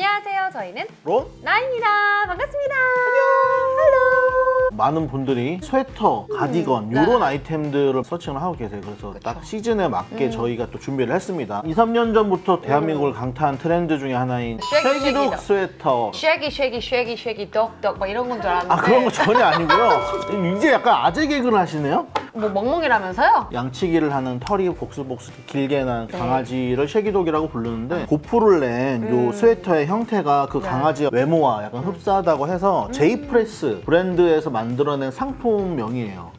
안녕하세요. 저희는 론? 나입니다. 반갑습니다. 안녕. 많은 분들이 스웨터, 가디건 이런 네. 아이템들을 서칭을 하고 계세요. 그래서 딱 시즌에 맞게 저희가 또 준비를 했습니다. 2, 3년 전부터 대한민국을 강타한 트렌드 중에 하나인 쉐기독 스웨터. 쉐기 떡떡 막 이런 건 줄 알았는데. 아, 그런 거 전혀 아니고요. 이제 약간 아재 개그를 하시네요? 뭐 멍멍이라면서요? 양치기를 하는 털이 복슬복슬 길게 난 강아지를 쉐기독이라고 부르는데 고프를 낸 요 스웨터의 형태가 그 강아지의 외모와 약간 흡사하다고 해서 제이프레스 브랜드에서 만들어낸 상품명이에요.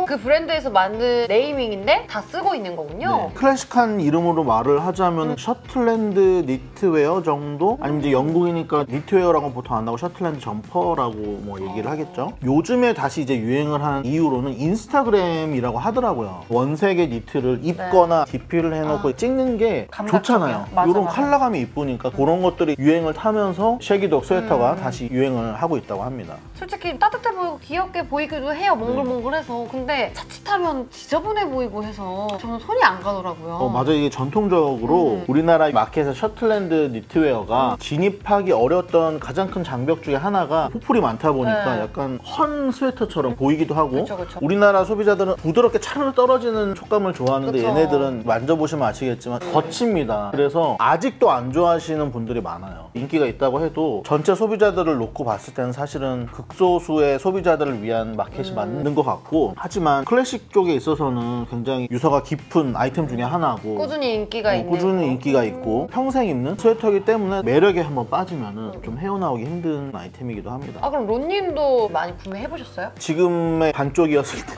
그 브랜드에서 만든 네이밍인데 다 쓰고 있는 거군요. 네. 클래식한 이름으로 말을 하자면 셔틀랜드 니트웨어 정도? 아니면 이제 영국이니까 니트웨어라고 보통 안 하고 셔틀랜드 점퍼라고 뭐 얘기를 하겠죠. 요즘에 다시 이제 유행을 한 이유로는 인스타그램이라고 하더라고요. 원색의 니트를 입거나 DP를 해놓고 찍는 게 좋잖아요. 이런 컬러감이 이쁘니까 그런 것들이 유행을 타면서 쉐기독 스웨터가 다시 유행을 하고 있다고 합니다. 솔직히 따뜻해 보이고 귀엽게 보이기도 해요. 몽글몽글해서. 근데 자칫하면 지저분해 보이고 해서 저는 손이 안 가더라고요. 맞아요. 이게 전통적으로 우리나라 마켓에서 셔틀랜드 니트웨어가 진입하기 어려웠던 가장 큰 장벽 중에 하나가 호풀이 많다 보니까 약간 헌 스웨터처럼 보이기도 하고 그쵸. 우리나라 소비자들은 부드럽게 차르르 떨어지는 촉감을 좋아하는데 얘네들은 만져보시면 아시겠지만 거칩니다. 그래서 아직도 안 좋아하시는 분들이 많아요. 인기가 있다고 해도 전체 소비자들을 놓고 봤을 때는 사실은 극소수의 소비자들을 위한 마켓이 맞는 것 같고, 하지만 클래식 쪽에 있어서는 굉장히 유서가 깊은 아이템 중에 하나고 꾸준히 인기가 있는 꾸준히 인기가 있고 평생 입는 스웨터이기 때문에 매력에 한번 빠지면 좀 헤어나오기 힘든 아이템이기도 합니다. 그럼 론님도 많이 구매해보셨어요? 지금의 반쪽이었을 때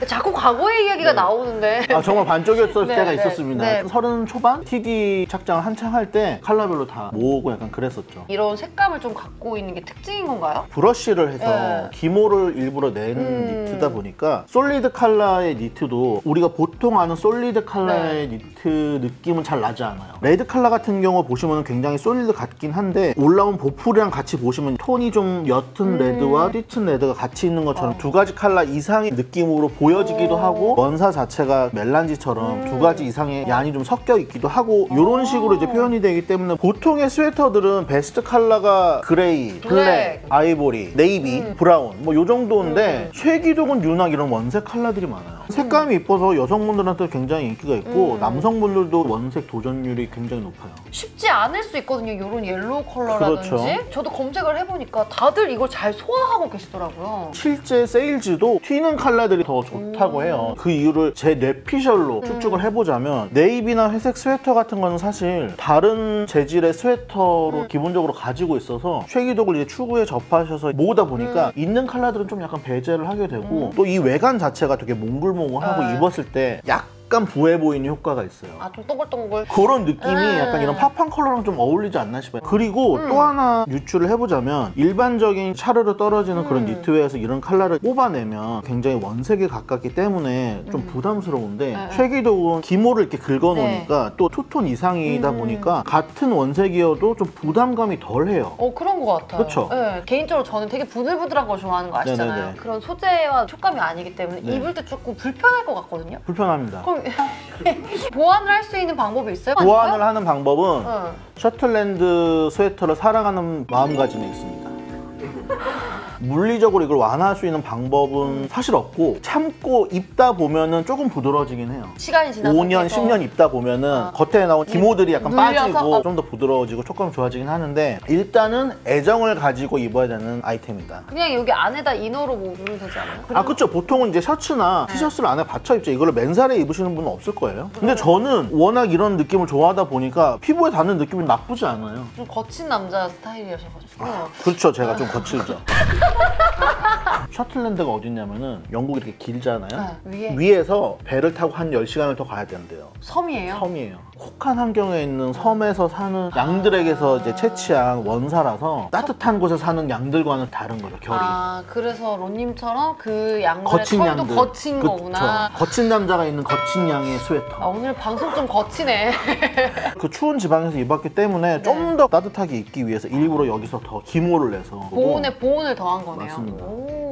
자꾸 과거의 이야기가 나오는데 정말 반쪽이었을 때가 네, 있었습니다. 네. 30 초반? TD 착장을 한창 할 때 컬러별로 다 모으고 약간 그랬었죠. 이런 색감을 좀 갖고 있는 게 특징인 건가요? 브러쉬를 해서 기모를 일부러 낸 니트다 보니까 솔리드 컬러의 니트도 우리가 보통 아는 솔리드 컬러의 니트 느낌은 잘 나지 않아요. 레드 컬러 같은 경우 보시면 굉장히 솔리드 같긴 한데 올라온 보풀이랑 같이 보시면 톤이 좀 옅은 레드와 짙은 레드가 같이 있는 것처럼 두 가지 컬러 이상의 느낌으로 보여지기도 하고 원사 자체가 멜란지처럼 두 가지 이상의 양이 좀 섞여 있기도 하고 이런 식으로 이제 표현이 되기 때문에 보통의 스웨터들은 베스트 컬러가 그레이, 블랙, 아이보리, 네이비, 브라운 뭐 요 정도인데 쉐기독은 유낙 이런 원색 컬러들이 많아요. 색감이 이뻐서 여성분들한테 굉장히 인기가 있고 남성분들도 원색 도전율이 굉장히 높아요. 쉽지 않을 수 있거든요. 이런 옐로우 컬러라든지. 그렇죠. 저도 검색을 해보니까 다들 이걸 잘 소화하고 계시더라고요. 실제 세일즈도 튀는 컬러들이 더 좋다고 해요. 그 이유를 제 뇌피셜로 추측을 해보자면 네이비나 회색 스웨터 같은 거는 사실 다른 재질의 스웨터로 기본적으로 가지고 있어서 쉐기독을 이제 추구에 접하셔서 모으다 보니까 있는 컬러들은 좀 약간 배제를 하게 되고 또 이 외관 자체가 되게 몽글몽글하고 입었을 때 약간 부해 보이는 효과가 있어요. 좀 동글동글. 그런 느낌이 약간 이런 팝한 컬러랑 좀 어울리지 않나 싶어요. 그리고 또 하나 유추를 해보자면 일반적인 차르르 떨어지는 그런 니트웨어에서 이런 컬러를 뽑아내면 굉장히 원색에 가깝기 때문에 좀 부담스러운데 쉐기독은 기모를 이렇게 긁어놓으니까 또 투톤 이상이다 보니까 같은 원색이어도 좀 부담감이 덜해요. 그런 것 같아요. 그렇죠. 네, 개인적으로 저는 되게 부들부들한 걸 좋아하는 거 아시잖아요. 네네네. 그런 소재와 촉감이 아니기 때문에 입을 때 조금 불편할 것 같거든요. 불편합니다. 그럼 보완을 할 수 있는 방법이 있어요? 보완을 하는 방법은 셔틀랜드 스웨터를 사랑하는 마음가짐에 있습니다. 물리적으로 이걸 완화할 수 있는 방법은 사실 없고 참고 입다 보면은 조금 부드러워지긴 해요. 시간이 지나서 5년, 10년 입다 보면은 겉에 나온 기모들이 약간 눌려서? 빠지고 좀 더 부드러워지고 촉감이 좋아지긴 하는데 일단은 애정을 가지고 입어야 되는 아이템이다. 그냥 여기 안에다 이너로 입으면 되지 않아요? 그쵸. 보통은 이제 셔츠나 티셔츠를 안에 받쳐 입죠. 이걸 맨살에 입으시는 분은 없을 거예요. 근데 저는 워낙 이런 느낌을 좋아하다 보니까 피부에 닿는 느낌이 나쁘지 않아요. 좀 거친 남자 스타일이셔가지고. 그렇죠. 제가 좀 거칠죠. 셔틀랜드가 어딨냐면은 영국이 이렇게 길잖아요. 위에서 배를 타고 한 10시간을 더 가야 된대요. 섬이에요? 섬이에요. 혹한 환경에 있는 섬에서 사는 양들에게서 이제 채취한 원사라서 따뜻한 곳에 사는 양들과는 다른 거죠, 결이. 그래서 론님처럼 그 양들의 거친 털도 양들. 거친 거구나. 거친 남자가 있는 거친 양의 스웨터. 오늘 방송 좀 거치네. 그 추운 지방에서 입었기 때문에 좀 더 따뜻하게 입기 위해서 일부러 여기서 더 기모를 내서 보온을 더한 거네요. 맞습니다.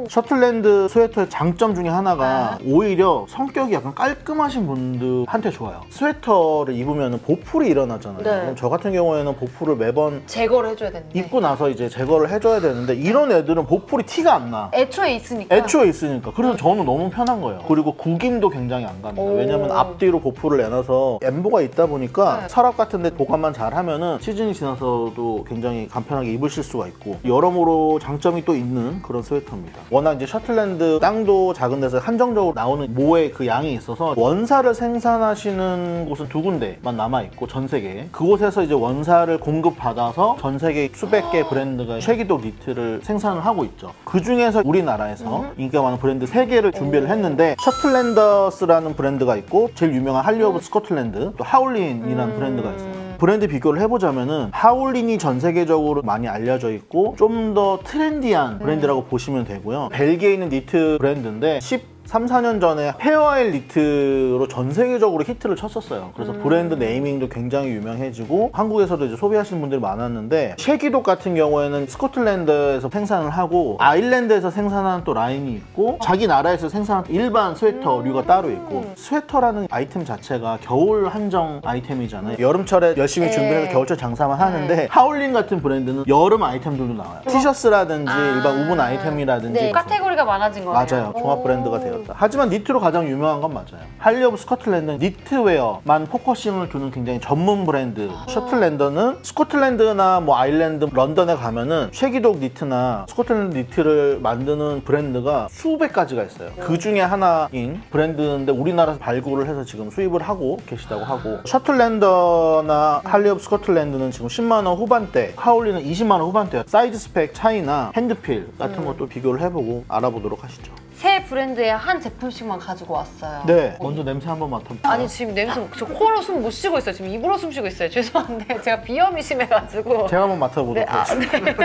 셔틀랜드 스웨터의 장점 중에 하나가 오히려 성격이 약간 깔끔하신 분들한테 좋아요. 스웨터를 입으면 입으면 보풀이 일어나잖아요. 네. 그럼 저 같은 경우에는 보풀을 매번 제거를 해줘야 되는데. 입고 나서 이제 제거를 해줘야 되는데 이런 애들은 보풀이 티가 안 나. 애초에 있으니까. 애초에 있으니까. 그래서 저는 너무 편한 거예요. 그리고 구김도 굉장히 안 갑니다. 오. 왜냐면 앞뒤로 보풀을 내놔서 엠보가 있다 보니까 네. 서랍 같은 데 보관만 잘 하면은 시즌이 지나서도 굉장히 간편하게 입으실 수가 있고 여러모로 장점이 또 있는 그런 스웨터입니다. 워낙 이제 셔틀랜드 땅도 작은 데서 한정적으로 나오는 모의 그 양이 있어서 원사를 생산하시는 곳은 2군데만 남아있고 전 세계에 그곳에서 이제 원사를 공급받아서 전 세계 수백 개 브랜드가 쉐기독 니트를 생산을 하고 있죠. 그 중에서 우리나라에서 인기가 많은 브랜드 3개를 준비를 했는데 셔틀랜더스라는 브랜드가 있고 제일 유명한 할리 오브 스코틀랜드 또 하울린이라는 브랜드가 있어요. 브랜드 비교를 해보자면은 하울린이 전 세계적으로 많이 알려져 있고 좀 더 트렌디한 브랜드라고 보시면 되고요. 벨기에 있는 니트 브랜드인데 3, 4년 전에 페어아일 니트로 전 세계적으로 히트를 쳤었어요. 그래서 브랜드 네이밍도 굉장히 유명해지고 한국에서도 이제 소비하시는 분들이 많았는데 쉐기독 같은 경우에는 스코틀랜드에서 생산을 하고 아일랜드에서 생산하는 또 라인이 있고 자기 나라에서 생산하는 일반 스웨터류가 따로 있고 스웨터라는 아이템 자체가 겨울 한정 아이템이잖아요. 여름철에 열심히 준비해서 겨울철 장사만 하는데 하울린 같은 브랜드는 여름 아이템들도 나와요. 티셔츠라든지 일반 우분 아이템이라든지 네, 카테고리가 많아진 거예요. 맞아요. 종합 브랜드가 되었다. 하지만 니트로 가장 유명한 건 맞아요. 할리 오브 스코틀랜드는 니트웨어만 포커싱을 두는 굉장히 전문 브랜드. 셔틀랜더는 스코틀랜드나 뭐 아일랜드, 런던에 가면은 쉐기독 니트나 스코틀랜드 니트를 만드는 브랜드가 수백 가지가 있어요. 그 중에 하나인 브랜드인데 우리나라에서 발굴을 해서 지금 수입을 하고 계시다고 하고 셔틀랜더나 할리 오브 스코틀랜드는 지금 10만 원 후반대, 하울리는 20만 원 후반대예요. 사이즈 스펙 차이나 핸드필 같은 것도 비교를 해보고 알아보도록 하시죠. 새 브랜드에 한 제품씩만 가지고 왔어요. 네, 먼저 냄새 한번 맡아볼게요. 아니 지금 냄새 저 코로 숨 못 쉬고 있어요. 지금 입으로 숨 쉬고 있어요. 죄송한데 제가 비염이 심해가지고. 제가 한번 맡아보도록 네, 하겠습니다. 네.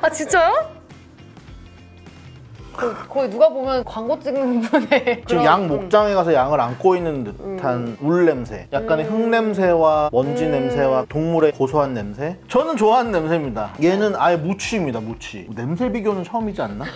아 진짜요? 거의 누가 보면 광고 찍는 분의 지금 양 목장에 가서 양을 안고 있는 듯한 울 냄새, 약간의 흙 냄새와 먼지 냄새와 동물의 고소한 냄새. 저는 좋아하는 냄새입니다. 얘는 아예 무취입니다, 무취. 냄새 비교는 처음이지 않나? 네.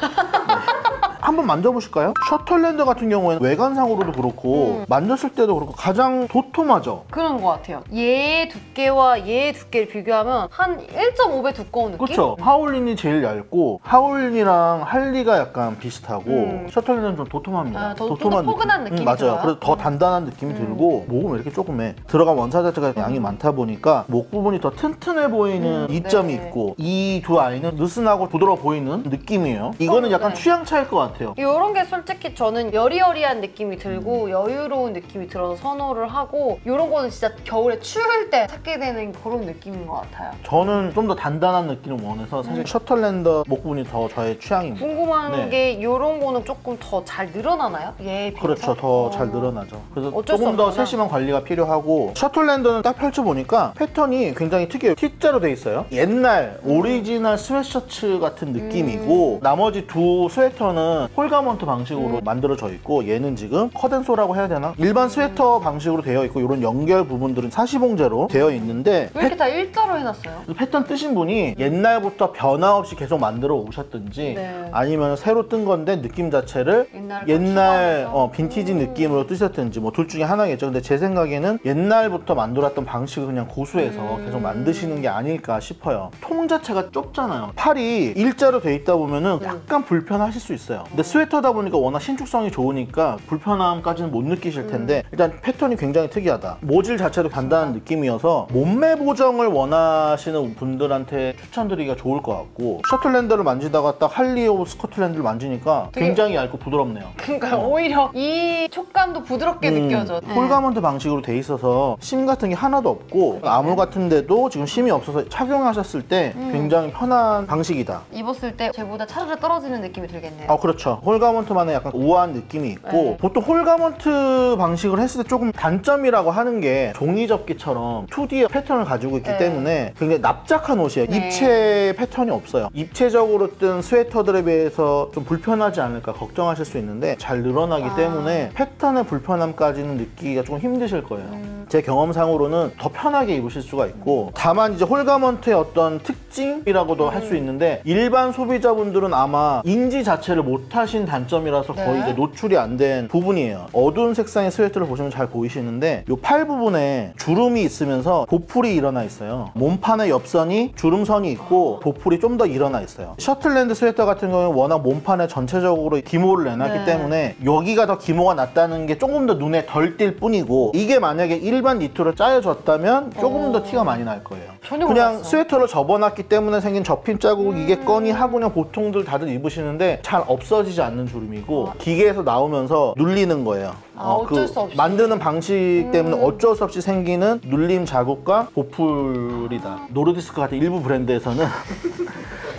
한번 만져보실까요? 셔틀랜드 같은 경우에는 외관상으로도 그렇고 만졌을 때도 그렇고 가장 도톰하죠? 그런 것 같아요. 얘의 두께와 얘의 두께를 비교하면 한 1.5배 두꺼운 느낌? 그렇죠. 하울린이 제일 얇고 하울린이랑 할리가 약간 비슷하고 셔틀랜드는 좀 도톰합니다. 아, 좀 더 포근한 느낌이 맞아요. 들어요? 그래서 더 단단한 느낌이 들고 목은 왜 이렇게 조그매? 들어간 원사 자체가 양이 많다 보니까 목 부분이 더 튼튼해 보이는 이점이 네. 있고 이 두 아이는 느슨하고 부드러워 보이는 느낌이에요. 이거는 약간 네. 취향 차일 것 같아요. 이런 게 솔직히 저는 여리여리한 느낌이 들고 여유로운 느낌이 들어서 선호를 하고 이런 거는 진짜 겨울에 추울 때 찾게 되는 그런 느낌인 것 같아요. 저는 좀 더 단단한 느낌을 원해서 사실 셔틀랜더 목 부분이 더 저의 취향입니다. 궁금한 네. 게 이런 거는 조금 더 잘 늘어나나요? 얘에 비해서? 그렇죠. 더 잘 늘어나죠. 그래서 어쩔 수 조금 더 없구나. 세심한 관리가 필요하고 셔틀랜드는 딱 펼쳐보니까 패턴이 굉장히 특이해요. T자로 돼 있어요. 옛날 오리지널 스웨셔츠 같은 느낌이고 나머지 두 스웨터는 홀가먼트 방식으로 만들어져 있고 얘는 지금 컷앤소라고 해야 되나? 일반 스웨터 방식으로 되어 있고 이런 연결 부분들은 사시봉제로 되어 있는데 왜 이렇게 다 일자로 해놨어요? 패턴 뜨신 분이 옛날부터 변화 없이 계속 만들어 오셨든지 네. 아니면 새로 뜬 건데 느낌 자체를 옛날 빈티지 느낌으로 뜨셨든지 뭐 둘 중에 하나겠죠. 근데 제 생각에는 옛날부터 만들었던 방식을 그냥 고수해서 계속 만드시는 게 아닐까 싶어요. 통 자체가 좁잖아요. 팔이 일자로 돼 있다 보면은 약간 불편하실 수 있어요. 근데 스웨터다 보니까 워낙 신축성이 좋으니까 불편함까지는 못 느끼실 텐데 일단 패턴이 굉장히 특이하다. 모질 자체도 단단한 느낌이어서 몸매 보정을 원하시는 분들한테 추천드리기가 좋을 것 같고 셔틀랜드를 만지다가 딱 할리 오브 스코틀랜드를 만지니까 굉장히 얇고 부드럽네요. 그러니까 오히려 이 촉감도 부드럽게 느껴져. 홀가먼트 방식으로 돼 있어서 심 같은 게 하나도 없고 아무 같은 데도 지금 심이 없어서 착용하셨을 때 굉장히 편한 방식이다. 입었을 때 쟤보다 차르르 떨어지는 느낌이 들겠네요. 그렇죠. 홀가먼트만의 약간 우아한 느낌이 있고 보통 홀가먼트 방식을 했을 때 조금 단점이라고 하는 게 종이 접기처럼 2D 패턴을 가지고 있기 때문에 굉장히 납작한 옷이에요. 입체 패턴이 없어요. 입체적으로 뜬 스웨터들에 비해서 좀 불편하지 않을까 걱정하실 수 있는데 잘 늘어나기 때문에 패턴의 불편함까지는 느끼기가 조금 힘드실 거예요. 제 경험상으로는 더 편하게 입으실 수가 있고, 다만 이제 홀가먼트의 어떤 특징이라고도 할 수 있는데 일반 소비자분들은 아마 인지 자체를 못하신 단점이라서 거의 네. 이제 노출이 안 된 부분이에요. 어두운 색상의 스웨터를 보시면 잘 보이시는데 이 팔 부분에 주름이 있으면서 보풀이 일어나 있어요. 몸판의 옆선이 주름선이 있고 보풀이 좀 더 일어나 있어요. 셔틀랜드 스웨터 같은 경우는 워낙 몸판에 전체적으로 기모를 내놨기 네. 때문에 여기가 더 기모가 났다는 게 조금 더 눈에 덜 띌 뿐이고, 이게 만약에 일반 니트로 짜여졌다면 조금 더 티가 많이 날 거예요. 전혀 그냥 몰랐어. 스웨터를 접어놨기 때문에 생긴 접힘 자국이겠거니 하고 그냥 보통들 다들 입으시는데 잘 없어지지 않는 주름이고 기계에서 나오면서 눌리는 거예요. 어쩔 수 없이. 만드는 방식 때문에 어쩔 수 없이 생기는 눌림 자국과 보풀이다. 노르디스크 같은 일부 브랜드에서는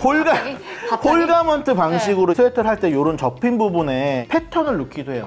갑자기? 홀가먼트 방식으로 스웨터를 할 때 이런 접힘 부분에 패턴을 넣기도 해요.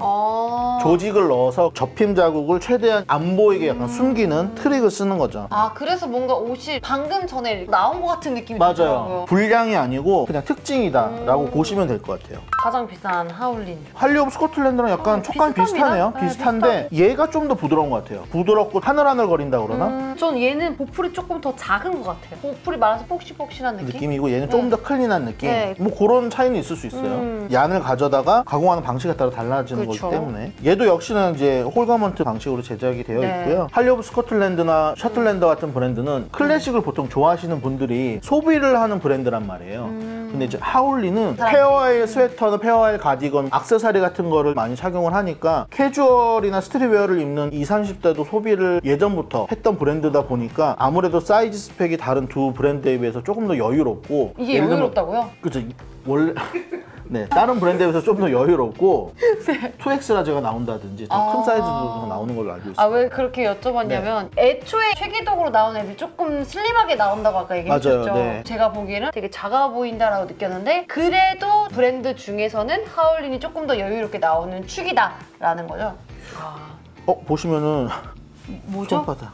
조직을 넣어서 접힘 자국을 최대한 안 보이게 약간 숨기는 트릭을 쓰는 거죠. 아, 그래서 뭔가 옷이 방금 전에 나온 것 같은 느낌이 맞아요. 들더라고요. 불량이 아니고 그냥 특징이다라고 보시면 될 것 같아요. 가장 비싼 하울린. 할리 오브 스코틀랜드랑 약간 촉감이 비슷합니다. 비슷하네요. 네, 비슷한데 얘가 좀 더 부드러운 것 같아요. 부드럽고 하늘하늘거린다 그러나? 전 얘는 보풀이 조금 더 작은 것 같아요. 보풀이 많아서 폭신폭신한 느낌? 느낌이고 얘는 조금 더 클린한 느낌? 네. 뭐 그런 차이는 있을 수 있어요. 얀을 가져다가 가공하는 방식에 따라 달라지는 그쵸. 거기 때문에 얘도 역시나 이제 홀가먼트 방식으로 제작이 되어 네. 있고요. 할리 오브 스코틀랜드나 셔틀랜더 같은 브랜드는 클래식을 보통 좋아하시는 분들이 소비를 하는 브랜드란 말이에요. 근데 이제 하울리는 페어와일 스웨터나 페어와일 가디건, 액세서리 같은 거를 많이 착용을 하니까 캐주얼이나 스트릿웨어를 입는 20, 30대도 소비를 예전부터 했던 브랜드다 보니까 아무래도 사이즈 스펙이 다른 두 브랜드에 비해서 조금 더 여유롭고, 이게 예를 들면 여유롭다고요? 그죠. 원래 네, 다른 브랜드에 비해서 좀 더 여유롭고 2X 라지가 나온다든지 더 큰 사이즈도 나오는 걸로 알고 있어요. 아, 왜 그렇게 여쭤봤냐면 애초에 쉐기독으로 나온 애들이 조금 슬림하게 나온다고 아까 얘기했었죠. 맞아요, 네. 제가 보기에는 되게 작아 보인다라고 느꼈는데 그래도 브랜드 중에서는 하울린이 조금 더 여유롭게 나오는 축이다라는 거죠. 보시면은 뭐죠? 손바닥.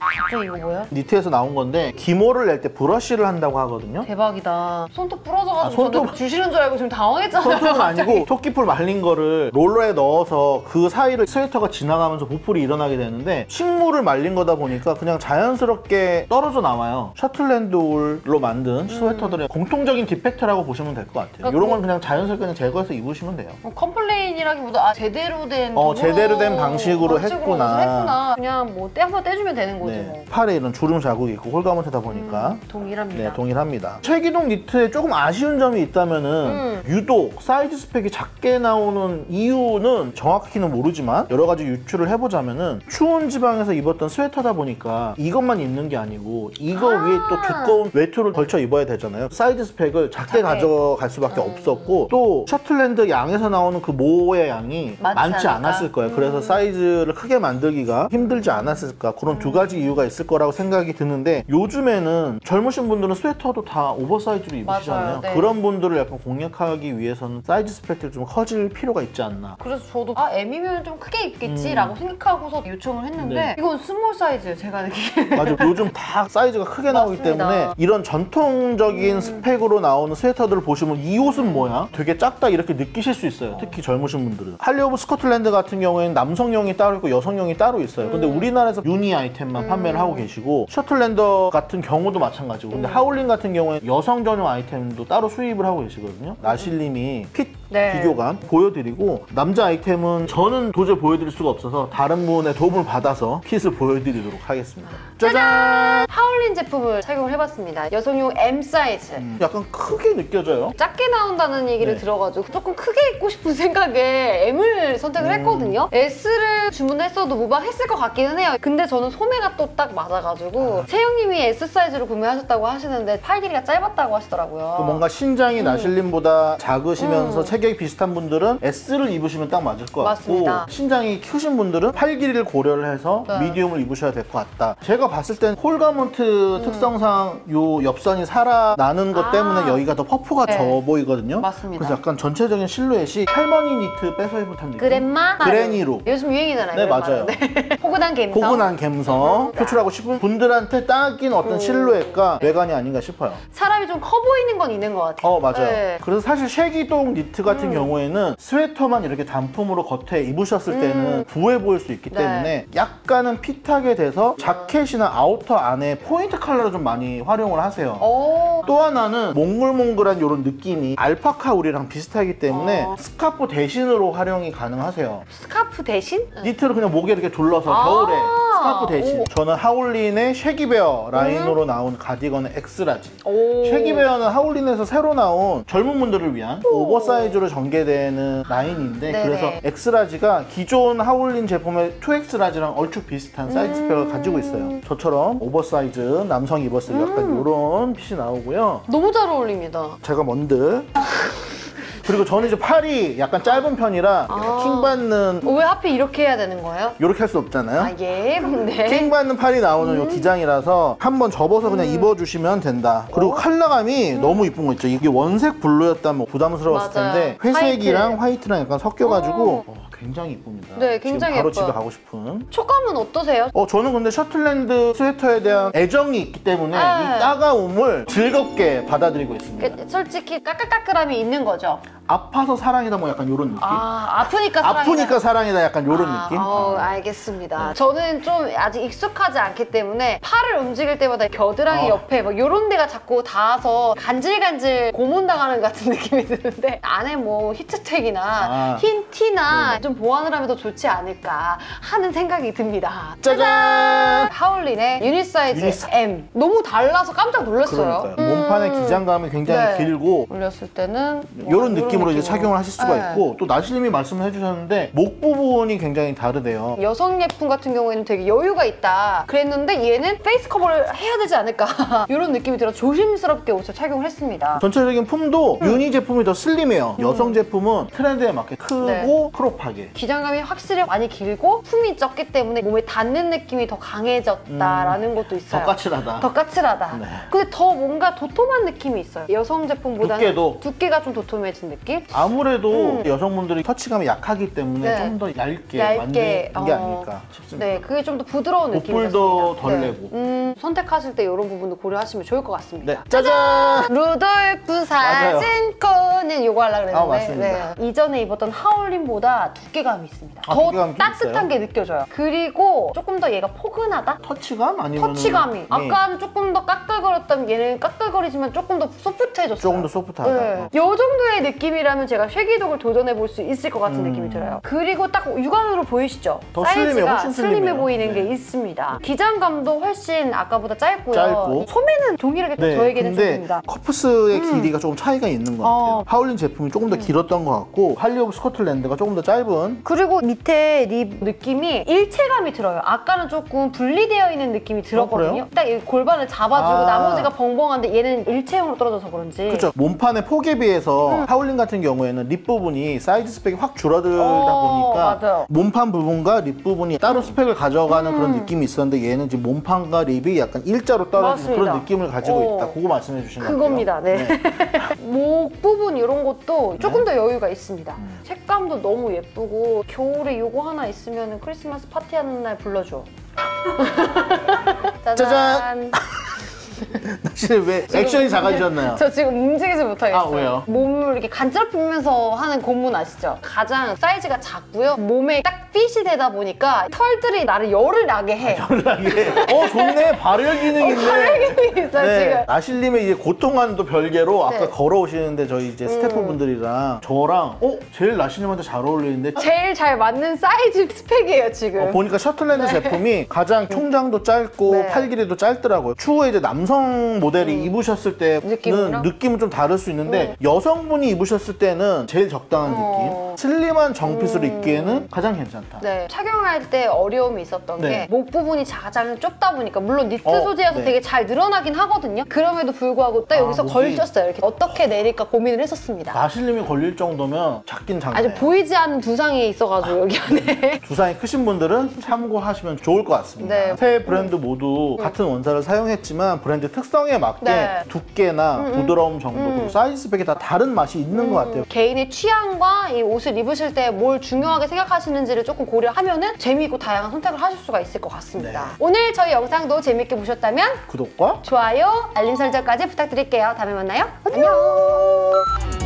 갑자기 이거 뭐야? 니트에서 나온 건데 기모를 낼 때 브러쉬를 한다고 하거든요. 대박이다. 손톱 부러져가지고 손톱- 저도 주시는 줄 알고 지금 당황했잖아요. 손톱은 갑자기. 아니고 토끼풀 말린 거를 롤러에 넣어서 그 사이를 스웨터가 지나가면서 보풀이 일어나게 되는데 식물을 말린 거다 보니까 그냥 자연스럽게 떨어져 나와요. 셔틀랜드 울로 만든 스웨터들의 공통적인 디펙트라고 보시면 될 것 같아요. 그러니까 이런 건 그냥 자연스럽게 그냥 제거해서 입으시면 돼요. 컴플레인이라기보다 제대로 된 제대로 된 방식으로 했구나. 그냥 뭐 한번 떼주면 되는 거지 뭐. 네. 팔에 이런 주름 자국이 있고 홀가먼트다 보니까 동일합니다. 네, 동일합니다. 최기동 니트에 조금 아쉬운 점이 있다면은 유독 사이즈 스펙이 작게 나오는 이유는 정확히는 모르지만 여러 가지 유추를 해보자면은 추운 지방에서 입었던 스웨터다 보니까 이것만 입는 게 아니고 이거 위에 또 두꺼운 외투를 걸쳐 입어야 되잖아요. 사이즈 스펙을 작게 가져갈 수밖에 없었고, 또 셔틀랜드 양에서 나오는 그 모의 양이 많지 않을까? 않았을 거예요. 그래서 사이즈를 크게 만들기가 힘들지 않았을까, 그런 두 가지 이유가 있을 거라고 생각이 드는데, 요즘에는 젊으신 분들은 스웨터도 다 오버사이즈로 입으시잖아요. 맞아요. 네. 그런 분들을 약간 공략하기 위해서는 사이즈 스펙이 좀 커질 필요가 있지 않나. 그래서 저도 M이면 좀 크게 입겠지라고 생각하고서 요청을 했는데 네. 이건 스몰 사이즈예요, 제가 느끼기에. 맞아. 요즘 다 사이즈가 크게 나오기 맞습니다. 때문에 이런 전통적인 스펙으로 나오는 스웨터들을 보시면 이 옷은 뭐야? 되게 작다 이렇게 느끼실 수 있어요. 특히 젊으신 분들은. 할리 오브 스코틀랜드 같은 경우에는 남성용이 따로 있고 여성용이 따로 있어요. 근데 우리나라에서 유니 아이템만 판매를 하고 계시고, 셔틀랜더 같은 경우도 마찬가지고, 근데 하울린 같은 경우에는 여성 전용 아이템도 따로 수입을 하고 계시거든요. 나실님이 핏 네. 비교감 보여드리고, 남자 아이템은 저는 도저히 보여드릴 수가 없어서 다른 분의 도움을 받아서 핏을 보여드리도록 하겠습니다. 짜잔! 하울린 제품을 착용을 해봤습니다. 여성용 M 사이즈. 약간 크게 느껴져요. 작게 나온다는 얘기를 네. 들어가지고 조금 크게 입고 싶은 생각에 M을 선택을 했거든요. S를 주문했어도 무방했을 것 같기는 해요. 근데 저는 소매가 또 딱 맞아가지고 채영님이 S 사이즈로 구매하셨다고 하시는데 팔 길이가 짧았다고 하시더라고요. 또 뭔가 신장이 나실님보다 작으시면서 체격이 비슷한 분들은 S를 입으시면 딱 맞을 것 같고, 맞습니다. 신장이 크신 분들은 팔 길이를 고려를 해서 네. 미디움을 입으셔야 될 것 같다. 제가 봤을 땐 홀가먼트 특성상 요 옆선이 살아나는 것 때문에 여기가 더 퍼프가 네. 져 보이거든요. 맞습니다. 그래서 약간 전체적인 실루엣이 할머니 니트 뺏어 입은 듯한 느낌. 그랜마? 그레니룩. 요즘 유행이잖아요. 네, 그랜마는. 맞아요. 네. 포근한 감성. 포근한 감성 표출하고 싶은 분들한테 딱인 어떤 실루엣과 외관이 아닌가 싶어요. 사람이 좀 커 보이는 건 있는 것 같아요. 맞아요. 네. 그래서 사실 쉐기동 니트 니트 같은 경우에는 스웨터만 이렇게 단품으로 겉에 입으셨을 때는 부해 보일 수 있기 때문에 약간은 핏하게 돼서 자켓이나 아우터 안에 포인트 컬러를 좀 많이 활용을 하세요. 또 하나는 몽글몽글한 이런 느낌이 알파카 울이랑 비슷하기 때문에 스카프 대신으로 활용이 가능하세요. 스카프 대신? 니트를 그냥 목에 이렇게 둘러서 겨울에 스카프 대신. 저는 하울린의 쉐기베어 라인으로 나온 가디건의 엑스라지. 쉐기베어는 하울린에서 새로 나온 젊은 분들을 위한 오버사이즈로 전개되는 라인인데 그래서 엑스라지가 기존 하울린 제품의 2X라지랑 얼추 비슷한 사이즈 스펙을 가지고 있어요. 저처럼 오버사이즈 남성이 입었을 때 약간 이런 핏이 나오고요. 너무 잘 어울립니다. 제가 먼저 그리고 저는 이제 팔이 약간 짧은 편이라 킹 받는 왜 하필 이렇게 해야 되는 거예요? 이렇게 할 수 없잖아요. 아, 예. 네. 킹 받는 팔이 나오는 이 기장이라서 한번 접어서 그냥 입어주시면 된다. 그리고 컬러감이 너무 이쁜 거 있죠. 이게 원색 블루였다면 부담스러웠을 맞아요. 텐데 회색이랑 화이트랑 약간 섞여가지고 굉장히 이쁩니다. 네, 굉장히 지금 바로 예뻐요. 집에 가고 싶은. 촉감은 어떠세요? 저는 근데 셔틀랜드 스웨터에 대한 애정이 있기 때문에 이 따가움을 즐겁게 받아들이고 있습니다. 솔직히 까끌까끌함이 있는 거죠? 아파서 사랑이다 뭐 약간 이런 느낌? 아프니까 사랑이다. 아프니까 사랑이다 약간 이런 느낌? 알겠습니다. 저는 좀 아직 익숙하지 않기 때문에 팔을 움직일 때마다 겨드랑이 옆에 막 이런 데가 자꾸 닿아서 간질간질 고문당하는 같은 느낌이 드는데 안에 뭐 히트텍이나 흰 티나 좀 보완을 하면 더 좋지 않을까 하는 생각이 듭니다. 짜잔! 하울린의 유니사이즈 M. 너무 달라서 깜짝 놀랐어요. 그러니까요. 몸판의 기장감이 굉장히 길고 올렸을 때는 이런 느낌으로 이제 착용을 하실 수가 있고 또 나실님이 말씀을 해주셨는데 목 부분이 굉장히 다르대요. 여성 예품 같은 경우에는 되게 여유가 있다 그랬는데 얘는 페이스 커버를 해야 되지 않을까 이런 느낌이 들어서 조심스럽게 옷을 착용을 했습니다. 전체적인 품도 유니 제품이 더 슬림해요. 여성 제품은 트렌드에 맞게 크고 크롭하게. 기장감이 확실히 많이 길고 품이 적기 때문에 몸에 닿는 느낌이 더 강해졌다라는 것도 있어요. 더 까칠하다. 더 까칠하다. 근데 더 뭔가 도톰한 느낌이 있어요. 여성 제품보다는 두께가 좀 도톰해진 느낌? 아무래도 여성분들이 터치감이 약하기 때문에 좀 더 얇게 만든 게 아닐까 싶습니다. 네, 그게 좀 더 부드러운 느낌이었습니다. 복불도 덜 내고. 선택하실 때 이런 부분도 고려하시면 좋을 것 같습니다. 네. 짜잔! 루돌프 사진권은 이거 하려고 그랬는데 맞습니다. 이전에 입었던 하울린보다 두께감이 있습니다. 더 두께감이 좀 따뜻한 있어요? 게 느껴져요. 그리고 조금 더 얘가 포근하다? 터치감? 아니면 터치감이. 아까는 조금 더 까끌거렸다면 얘는 까끌거리지만 조금 더 소프트해졌어요. 조금 더 소프트하다. 이 정도의 느낌이라면 제가 쉐기독을 도전해 볼 수 있을 것 같은 느낌이 들어요. 그리고 딱 육안으로 보이시죠? 더 사이즈가 훨씬 슬림해 보이는 게 있습니다. 기장감도 훨씬 아까보다 짧고요. 소매는 동일하게 저에게는 좀 됩니다. 커프스의 길이가 조금 차이가 있는 것 같아요. 하울린 제품이 조금 더 길었던 것 같고 할리 오브 스코틀랜드가 조금 더 짧은. 그리고 밑에 립 느낌이 일체감이 들어요. 아까는 조금 분리되어 있는 느낌이 들었거든요. 딱 이 골반을 잡아주고 나머지가 벙벙한데 얘는 일체형으로 떨어져서 그런지. 그렇죠. 몸판의 폭에 비해서 하울린 같은 경우에는 립 부분이 사이즈 스펙이 확 줄어들다 보니까 맞아요. 몸판 부분과 립 부분이 따로 스펙을 가져가는 그런 느낌이 있었는데 얘는 지금 몸판과 립이 약간 일자로 떨어지는 그런 느낌을 가지고 있다. 그거 말씀해 주신 것 같아요. 그겁니다. 네. 목 부분 이런 것도 조금 더 여유가 있습니다. 색감도 너무 예쁘고 겨울에 이거 하나 있으면 크리스마스 파티하는 날 불러줘. 짜잔! 사실 왜 액션이 작아지셨나요? 저 지금 움직이지 못하겠어요. 왜요? 몸을 이렇게 간지럽히면서 하는 고문 아시죠? 가장 사이즈가 작고요. 몸에 딱 핏이 되다 보니까 털들이 나를 열을 나게 해. 열을 나게 해. 좋네. 발열 기능이 있네. 발열 기능이 있어 지금. 나실님의 이제 고통과는 또 별개로 아까 걸어오시는데 저희 이제 스태프분들이랑 저랑 제일 나실님한테 잘 어울리는데 제일 잘 맞는 사이즈 스펙이에요 지금. 보니까 셔틀랜드 제품이 가장 총장도 짧고 팔 길이도 짧더라고요. 추후에 이제 남성 모델이 입으셨을 때는 느낌은 좀 다를 수 있는데 여성분이 입으셨을 때는 제일 적당한 느낌. 슬림한 정핏으로 입기에는 가장 괜찮다. 네, 착용할 때 어려움이 있었던 게 목 부분이 가장 좁다 보니까 물론 니트 소재여서 되게 잘 늘어나긴 하거든요. 그럼에도 불구하고 딱 여기서 걸쳤어요. 이렇게 어떻게 내릴까 고민을 했었습니다. 나실님이 걸릴 정도면 작긴 작네요. 아주 보이지 않는 두상이 있어가지고 여기 안에. 두상이 크신 분들은 참고하시면 좋을 것 같습니다. 네. 세 브랜드 모두 같은 원사를 사용했지만 브랜드 특성에 맞게 두께나 부드러움 정도 그리고 사이즈 스펙이 다 다른 맛이 있는 것 같아요. 개인의 취향과 이 옷을 입으실 때 뭘 중요하게 생각하시는지를 조금 고려하면은 재미있고 다양한 선택을 하실 수가 있을 것 같습니다. 오늘 저희 영상도 재밌게 보셨다면 구독과 좋아요, 알림 설정까지 부탁드릴게요. 다음에 만나요. 안녕.